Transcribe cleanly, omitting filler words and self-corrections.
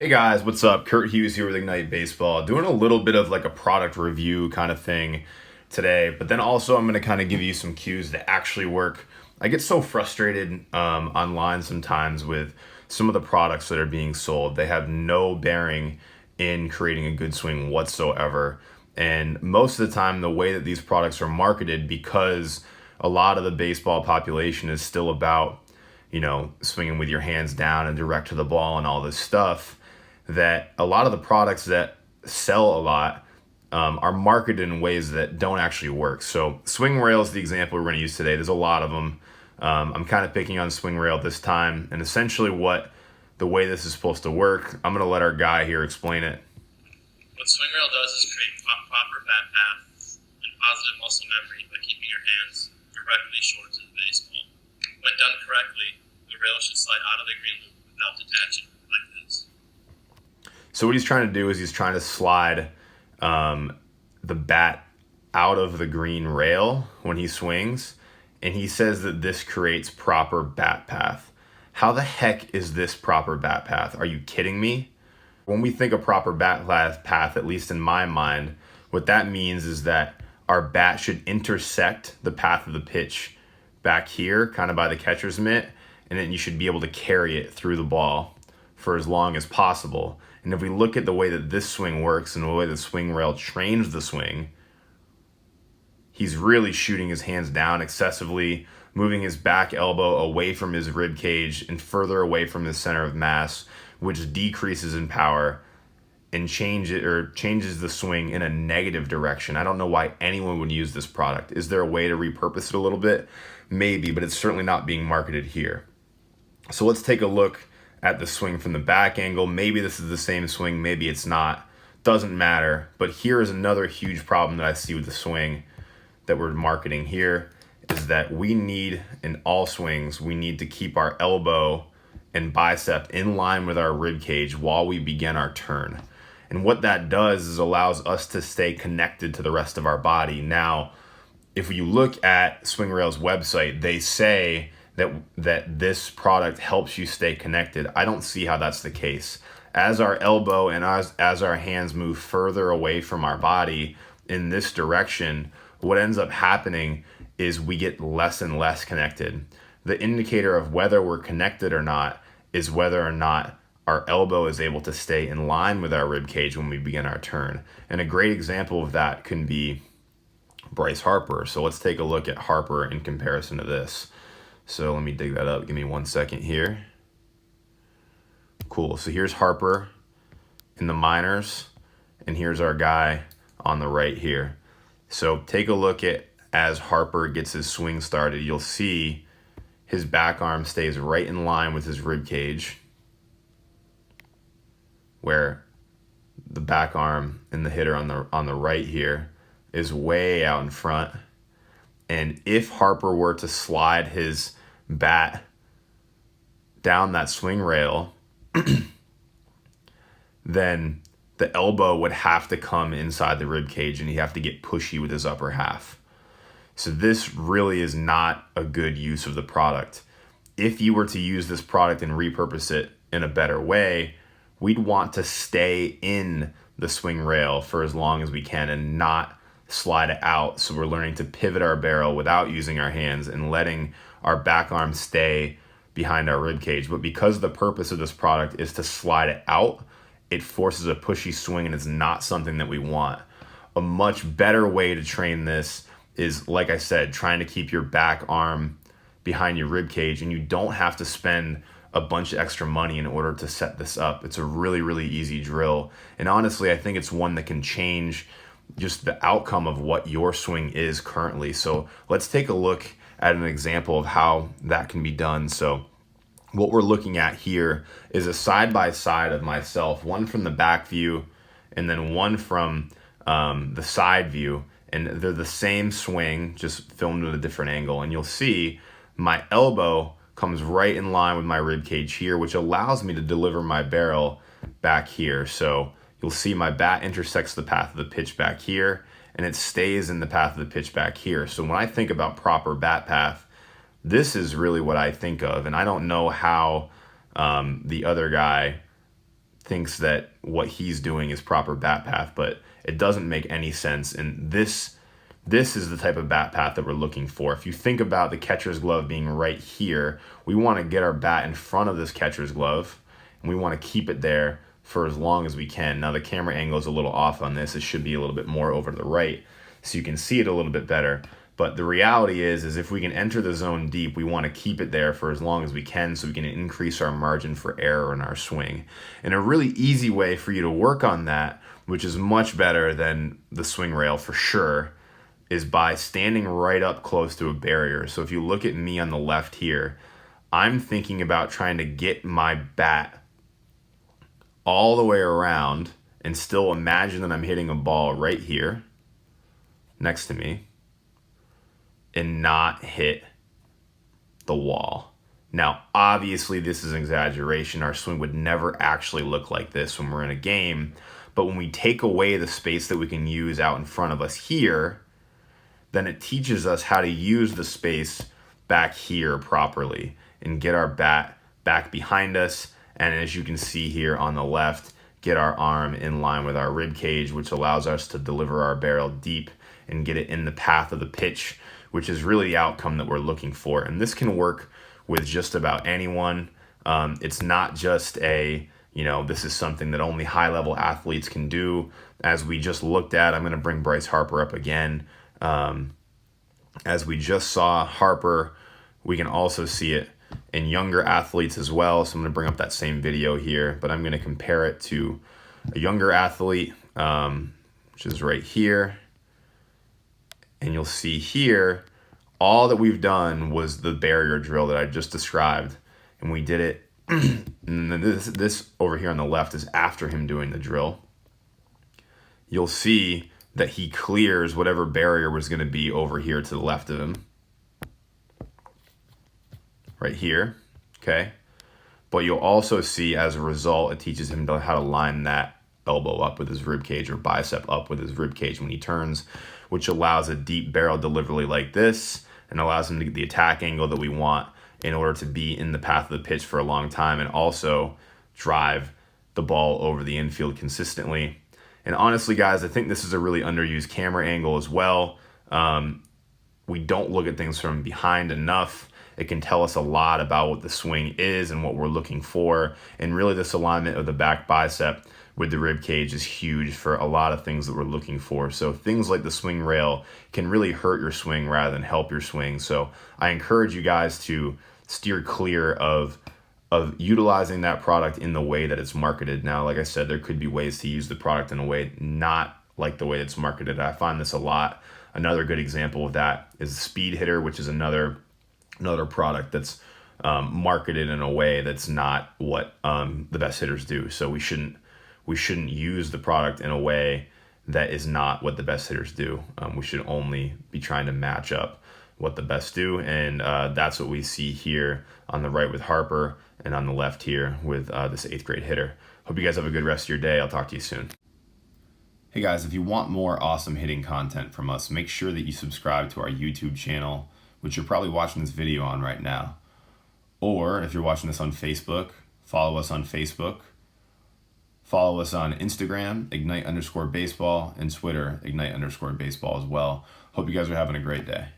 Hey guys, what's up? Kurt Hughes here with Ignite Baseball. Doing a little bit of like a product review kind of thing today, but then also I'm going to kind of give you some cues that actually work. I get so frustrated online sometimes with some of the products that are being sold. They have no bearing in creating a good swing whatsoever. And most of the time, the way that these products are marketed, because a lot of the baseball population is still about, swinging with your hands down and direct to the ball and all this stuff, that a lot of the products that sell a lot are marketed in ways that don't actually work. So swing rail is the example we're going to use today. There's a lot of them. I'm kind of picking on swing rail this time, and essentially the way this is supposed to work, I'm going to let our guy here explain it. What swing rail does is create proper bat path and positive muscle memory by keeping your hands directly short to the baseball. When done correctly, the rail should slide out of the green loop without detaching, like this. So what he's trying to do is he's trying to slide the bat out of the green rail when he swings, and he says that this creates proper bat path. How the heck is this proper bat path? Are you kidding me? When we think of proper bat path, at least in my mind, what that means is that our bat should intersect the path of the pitch back here, kind of by the catcher's mitt, and then you should be able to carry it through the ball for as long as possible. And if we look at the way that this swing works and the way the swing rail trains the swing, he's really shooting his hands down excessively, moving his back elbow away from his rib cage and further away from his center of mass, which decreases in power and changes the swing in a negative direction. I don't know why anyone would use this product. Is there a way to repurpose it a little bit? Maybe, but it's certainly not being marketed here. So let's take a look at the swing from the back angle. Maybe this is the same swing, maybe it's not. Doesn't matter. But here is another huge problem that I see with the swing that we're marketing here, is that we need, in all swings, we need to keep our elbow and bicep in line with our rib cage while we begin our turn. And what that does is allows us to stay connected to the rest of our body. Now, if you look at Swing Rail's website, they say that this product helps you stay connected. I don't see how that's the case. As our elbow and as our hands move further away from our body in this direction, what ends up happening is we get less and less connected. The indicator of whether we're connected or not is whether or not our elbow is able to stay in line with our rib cage when we begin our turn. And a great example of that can be Bryce Harper. So let's take a look at Harper in comparison to this. So let me dig that up. Give me 1 second here. Cool. So here's Harper in the minors, and here's our guy on the right here. So take a look at as Harper gets his swing started, you'll see his back arm stays right in line with his rib cage, where the back arm and the hitter on the right here is way out in front. And if Harper were to slide his bat down that swing rail, then the elbow would have to come inside the rib cage and he'd have to get pushy with his upper half. So this really is not a good use of the product. If you were to use this product and repurpose it in a better way, we'd want to stay in the swing rail for as long as we can and not slide it out. So we're learning to pivot our barrel without using our hands and letting our back arm stay behind our rib cage. But because the purpose of this product is to slide it out, it forces a pushy swing, and it's not something that we want. A much better way to train this is, like I said, trying to keep your back arm behind your rib cage, and you don't have to spend a bunch of extra money in order to set this up. It's a really, really easy drill. And honestly, I think it's one that can change just the outcome of what your swing is currently. So let's take a look at an example of how that can be done. So what we're looking at here is a side-by-side of myself, one from the back view and then one from the side view. And they're the same swing, just filmed at a different angle. And you'll see my elbow comes right in line with my rib cage here, which allows me to deliver my barrel back here. So you'll see my bat intersects the path of the pitch back here, and it stays in the path of the pitch back here. So when I think about proper bat path, this is really what I think of. And I don't know how the other guy thinks that what he's doing is proper bat path, but it doesn't make any sense. And this is the type of bat path that we're looking for. If you think about the catcher's glove being right here, we want to get our bat in front of this catcher's glove, and we want to keep it there for as long as we can. Now the camera angle is a little off on this. It should be a little bit more over to the right so you can see it a little bit better. But the reality is if we can enter the zone deep, we want to keep it there for as long as we can so we can increase our margin for error in our swing. And a really easy way for you to work on that, which is much better than the swing rail for sure, is by standing right up close to a barrier. So if you look at me on the left here, I'm thinking about trying to get my bat all the way around and still imagine that I'm hitting a ball right here next to me and not hit the wall. Now, obviously, this is an exaggeration. Our swing would never actually look like this when we're in a game. But when we take away the space that we can use out in front of us here, then it teaches us how to use the space back here properly and get our bat back behind us. And as you can see here on the left, get our arm in line with our rib cage, which allows us to deliver our barrel deep and get it in the path of the pitch, which is really the outcome that we're looking for. And this can work with just about anyone. It's not just this is something that only high-level athletes can do. As we just looked at, I'm going to bring Bryce Harper up again. As we just saw Harper, we can also see it in younger athletes as well. So I'm going to bring up that same video here, but I'm going to compare it to a younger athlete, which is right here. And you'll see here, all that we've done was the barrier drill that I just described. And we did it. And then this over here on the left is after him doing the drill. You'll see that he clears whatever barrier was going to be over here to the left of him. Right here, okay? But you'll also see as a result, it teaches him how to line that elbow up with his rib cage or bicep up with his rib cage when he turns, which allows a deep barrel delivery like this and allows him to get the attack angle that we want in order to be in the path of the pitch for a long time and also drive the ball over the infield consistently. And honestly, guys, I think this is a really underused camera angle as well. We don't look at things from behind enough. It can tell us a lot about what the swing is and what we're looking for. And really this alignment of the back bicep with the rib cage is huge for a lot of things that we're looking for. So things like the swing rail can really hurt your swing rather than help your swing. So I encourage you guys to steer clear of utilizing that product in the way that it's marketed. Now, like I said, there could be ways to use the product in a way not like the way it's marketed. I find this a lot. Another good example of that is the Speed Hitter, which is another product that's marketed in a way that's not what the best hitters do. So we shouldn't use the product in a way that is not what the best hitters do. We should only be trying to match up what the best do, and that's what we see here on the right with Harper and on the left here with this 8th grade hitter. Hope you guys have a good rest of your day. I'll talk to you soon. Hey guys, if you want more awesome hitting content from us, make sure that you subscribe to our YouTube channel, which you're probably watching this video on right now. Or if you're watching this on Facebook, follow us on Facebook. Follow us on Instagram, Ignite_baseball, and Twitter, Ignite_baseball as well. Hope you guys are having a great day.